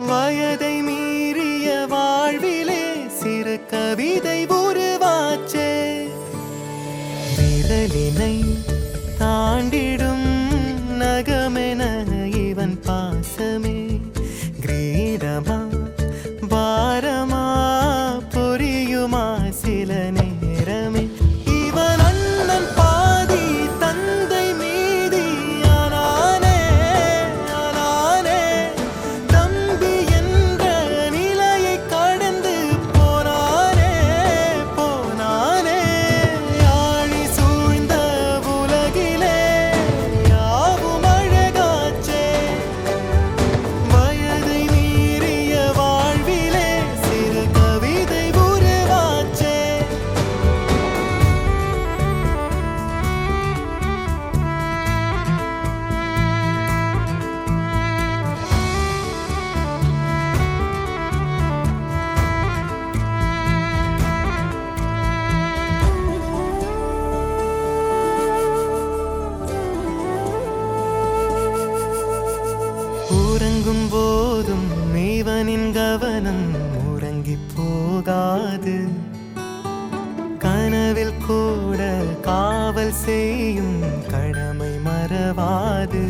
வயதை மீறிய வாழ்விலே சிறு கவிதை உருவாச்சே. விரலினை தாண்டிடும் நகமென இவன் பாசமே கிரீடமா பாரமா புரியுமா சில நேரமே. இவன் அண்ணன் பாதி தந்தை மீதி ஆனானே ஆனானே. தம்பி என்ற நிலையை கடந்து போனானே போனானே. யாழி சூழ்ந்த உலகிலே யாவும் அழகாச்சே. வயதை மீறிய வாழ்விலே சிறு கவிதை உருவாச்சே. உறங்கும் போதும் இவனின் கவனம் உறங்கி போகாது. கனவில் கூட காவல் செய்யும் கடமை மறவாது.